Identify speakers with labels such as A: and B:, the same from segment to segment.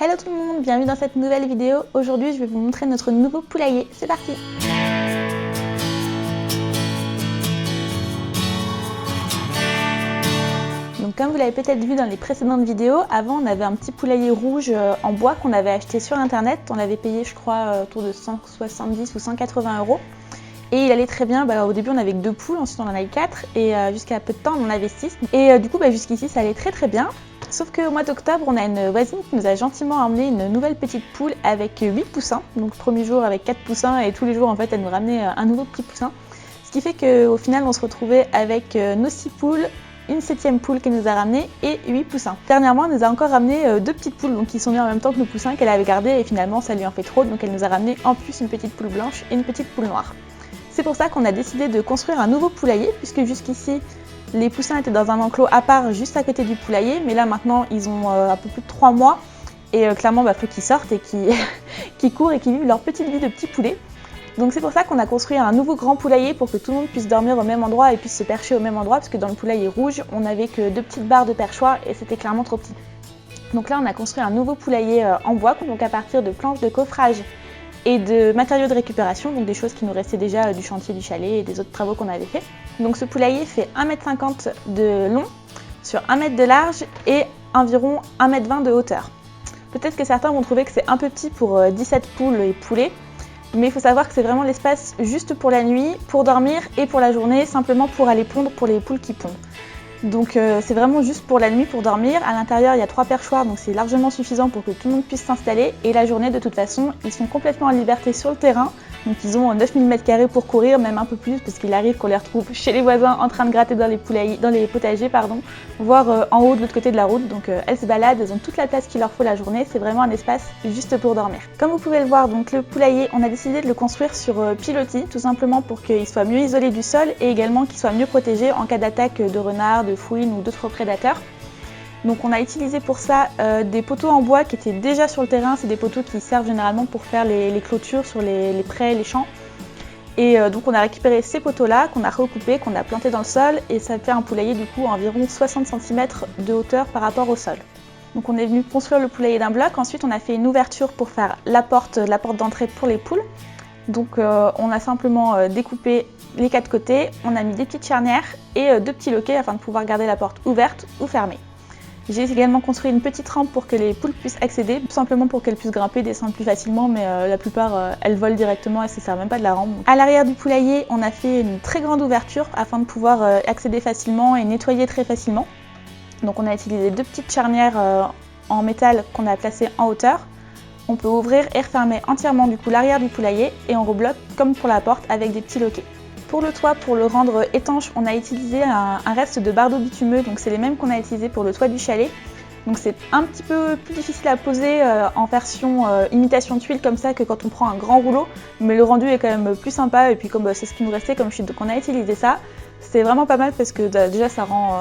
A: Hello tout le monde, bienvenue dans cette nouvelle vidéo. Aujourd'hui je vais vous montrer notre nouveau poulailler, c'est parti! Donc comme vous l'avez peut-être vu dans les précédentes vidéos, avant on avait un petit poulailler rouge en bois qu'on avait acheté sur internet. On l'avait payé je crois autour de 170 ou 180 €. Et il allait très bien, au début on avait que 2 poules, ensuite on en avait 4 et jusqu'à peu de temps on en avait 6. Et du coup jusqu'ici ça allait très bien. Sauf qu'au mois d'octobre on a une voisine qui nous a gentiment emmené une nouvelle petite poule avec 8 poussins. Donc le premier jour avec 4 poussins et tous les jours en fait elle nous ramenait un nouveau petit poussin. Ce qui fait qu'au final on se retrouvait avec nos 6 poules, une 7e poule qu'elle nous a ramenée et 8 poussins. Dernièrement elle nous a encore ramené 2 petites poules donc qui sont nées en même temps que nos poussins qu'elle avait gardés et finalement ça lui en fait trop donc elle nous a ramené en plus une petite poule blanche et une petite poule noire. C'est pour ça qu'on a décidé de construire un nouveau poulailler puisque jusqu'ici les poussins étaient dans un enclos à part juste à côté du poulailler, mais là maintenant ils ont un peu plus de 3 mois et clairement faut qu'ils sortent et qu'ils courent et qu'ils vivent leur petite vie de petits poulets. Donc c'est pour ça qu'on a construit un nouveau grand poulailler pour que tout le monde puisse dormir au même endroit et puisse se percher au même endroit parce que dans le poulailler rouge on n'avait que 2 petites barres de perchoir et c'était clairement trop petit. Donc là on a construit un nouveau poulailler en bois, donc à partir de planches de coffrage et de matériaux de récupération, donc des choses qui nous restaient déjà du chantier du chalet et des autres travaux qu'on avait fait. Donc ce poulailler fait 1,50 m de long sur 1 m de large et environ 1,20 m de hauteur. Peut-être que certains vont trouver que c'est un peu petit pour 17 poules et poulets, mais il faut savoir que c'est vraiment l'espace juste pour la nuit, pour dormir et pour la journée, simplement pour aller pondre pour les poules qui pondent. Donc c'est vraiment juste pour la nuit, pour dormir. À l'intérieur il y a 3 perchoirs donc c'est largement suffisant pour que tout le monde puisse s'installer. Et la journée de toute façon ils sont complètement en liberté sur le terrain. Donc ils ont 9000 m² pour courir, même un peu plus parce qu'il arrive qu'on les retrouve chez les voisins en train de gratter dans les potagers, voire en haut de l'autre côté de la route. Donc elles se baladent, elles ont toute la place qu'il leur faut la journée. C'est vraiment un espace juste pour dormir. Comme vous pouvez le voir, donc le poulailler, on a décidé de le construire sur pilotis, tout simplement pour qu'il soit mieux isolé du sol et également qu'il soit mieux protégé en cas d'attaque de renards, de fouines ou d'autres prédateurs. Donc on a utilisé pour ça des poteaux en bois qui étaient déjà sur le terrain. C'est des poteaux qui servent généralement pour faire les clôtures sur les prés, les champs. Et donc on a récupéré ces poteaux là qu'on a recoupés, qu'on a plantés dans le sol et ça fait un poulailler du coup environ 60 cm de hauteur par rapport au sol. Donc on est venu construire le poulailler d'un bloc. Ensuite on a fait une ouverture pour faire la porte d'entrée pour les poules. Donc on a simplement découpé les 4 côtés, on a mis des petites charnières et 2 petits loquets afin de pouvoir garder la porte ouverte ou fermée. J'ai également construit une petite rampe pour que les poules puissent accéder, tout simplement pour qu'elles puissent grimper et descendre plus facilement, mais la plupart elles volent directement et ça ne sert même pas de la rampe. À l'arrière du poulailler, on a fait une très grande ouverture afin de pouvoir accéder facilement et nettoyer très facilement. Donc on a utilisé 2 petites charnières en métal qu'on a placées en hauteur. On peut ouvrir et refermer entièrement du coup l'arrière du poulailler et on rebloque comme pour la porte avec des petits loquets. Pour le toit, pour le rendre étanche, on a utilisé un reste de bardeaux bitumeux, donc c'est les mêmes qu'on a utilisé pour le toit du chalet. Donc c'est un petit peu plus difficile à poser en version imitation tuile comme ça que quand on prend un grand rouleau, mais le rendu est quand même plus sympa et puis comme c'est ce qui nous restait comme chute, donc on a utilisé ça. C'est vraiment pas mal parce que déjà ça rend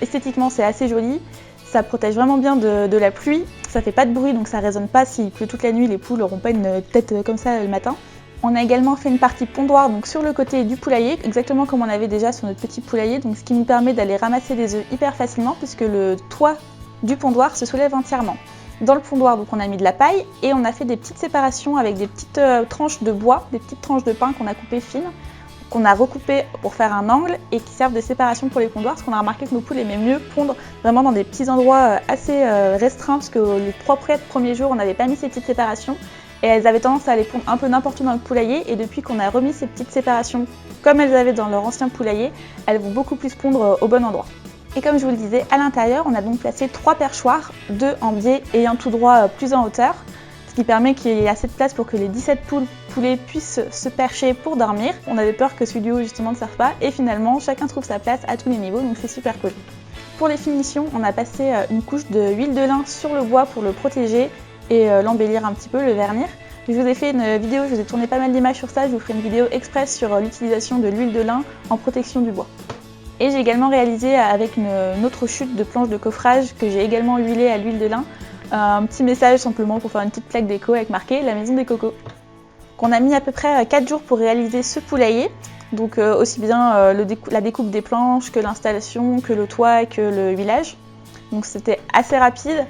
A: esthétiquement c'est assez joli. Ça protège vraiment bien de la pluie, ça fait pas de bruit donc ça résonne pas s'il pleut toute la nuit, les poules n'auront pas une tête comme ça le matin. On a également fait une partie pondoir donc sur le côté du poulailler, exactement comme on avait déjà sur notre petit poulailler, donc ce qui nous permet d'aller ramasser des œufs hyper facilement puisque le toit du pondoir se soulève entièrement. Dans le pondoir donc on a mis de la paille et on a fait des petites séparations avec des petites tranches de bois, des petites tranches de pin qu'on a coupées fines, qu'on a recoupées pour faire un angle et qui servent de séparation pour les pondoirs parce qu'on a remarqué que nos poules aimaient mieux pondre vraiment dans des petits endroits assez restreints parce que les 3 premiers jours on n'avait pas mis ces petites séparations. Et elles avaient tendance à aller pondre un peu n'importe où dans le poulailler et depuis qu'on a remis ces petites séparations comme elles avaient dans leur ancien poulailler, elles vont beaucoup plus pondre au bon endroit. Et comme je vous le disais, à l'intérieur, on a donc placé 3 perchoirs, 2 en biais et un tout droit plus en hauteur, ce qui permet qu'il y ait assez de place pour que les 17 poulets puissent se percher pour dormir. On avait peur que celui du haut justement ne serve pas et finalement chacun trouve sa place à tous les niveaux, donc c'est super cool. Pour les finitions, on a passé une couche de huile de lin sur le bois pour le protéger et l'embellir un petit peu, le vernir. Je vous ai fait une vidéo, je vous ai tourné pas mal d'images sur ça, je vous ferai une vidéo express sur l'utilisation de l'huile de lin en protection du bois. Et j'ai également réalisé avec une autre chute de planches de coffrage que j'ai également huilée à l'huile de lin, un petit message simplement pour faire une petite plaque déco avec marqué la maison des cocos. Qu'on a mis à peu près 4 jours pour réaliser ce poulailler, donc aussi bien la découpe des planches que l'installation, que le toit et que le huilage. Donc c'était assez rapide.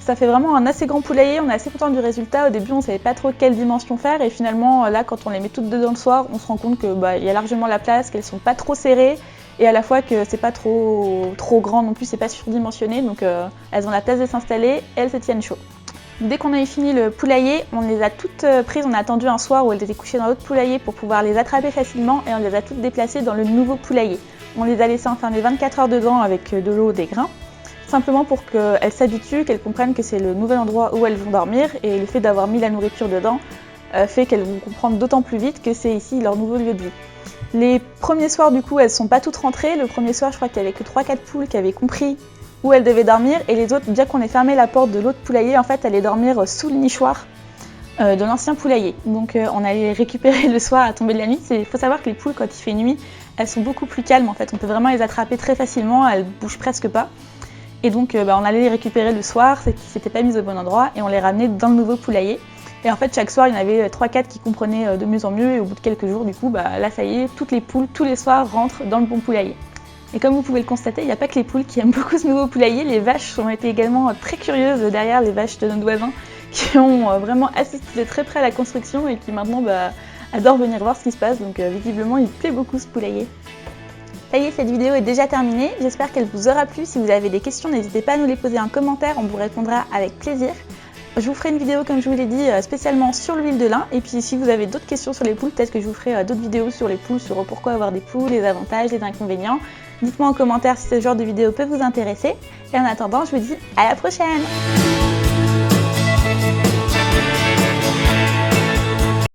A: Ça fait vraiment un assez grand poulailler, on est assez content du résultat. Au début, on ne savait pas trop quelle dimension faire et finalement, là, quand on les met toutes dedans le soir, on se rend compte que y a largement la place, qu'elles sont pas trop serrées et à la fois que c'est pas trop grand non plus, c'est pas surdimensionné, donc elles ont la place de s'installer et elles se tiennent chaud. Dès qu'on a fini le poulailler, on les a toutes prises, on a attendu un soir où elles étaient couchées dans l'autre poulailler pour pouvoir les attraper facilement et on les a toutes déplacées dans le nouveau poulailler. On les a laissées enfermer 24 heures dedans avec de l'eau, des grains, simplement pour qu'elles s'habituent, qu'elles comprennent que c'est le nouvel endroit où elles vont dormir et le fait d'avoir mis la nourriture dedans fait qu'elles vont comprendre d'autant plus vite que c'est ici leur nouveau lieu de vie. Les premiers soirs du coup elles sont pas toutes rentrées, le premier soir je crois qu'il y avait que 3-4 poules qui avaient compris où elles devaient dormir et les autres, bien qu'on ait fermé la porte de l'autre poulailler, en fait allaient dormir sous le nichoir de l'ancien poulailler. Donc on allait les récupérer le soir à tomber de la nuit. Il faut savoir que les poules quand il fait nuit, elles sont beaucoup plus calmes en fait, on peut vraiment les attraper très facilement, elles bougent presque pas. Et donc on allait les récupérer le soir, c'est qu'ils s'étaient pas mis au bon endroit et on les ramenait dans le nouveau poulailler. Et en fait chaque soir il y en avait 3-4 qui comprenaient de mieux en mieux et au bout de quelques jours du coup là ça y est, toutes les poules tous les soirs rentrent dans le bon poulailler. Et comme vous pouvez le constater, il n'y a pas que les poules qui aiment beaucoup ce nouveau poulailler, les vaches ont été également très curieuses derrière, les vaches de nos voisins qui ont vraiment assisté de très près à la construction et qui maintenant adorent venir voir ce qui se passe, donc visiblement il plaît beaucoup ce poulailler. Ça y est, cette vidéo est déjà terminée, j'espère qu'elle vous aura plu. Si vous avez des questions, n'hésitez pas à nous les poser en commentaire, on vous répondra avec plaisir. Je vous ferai une vidéo, comme je vous l'ai dit, spécialement sur l'huile de lin. Et puis si vous avez d'autres questions sur les poules, peut-être que je vous ferai d'autres vidéos sur les poules, sur pourquoi avoir des poules, les avantages, les inconvénients. Dites-moi en commentaire si ce genre de vidéo peut vous intéresser. Et en attendant, je vous dis à la prochaine!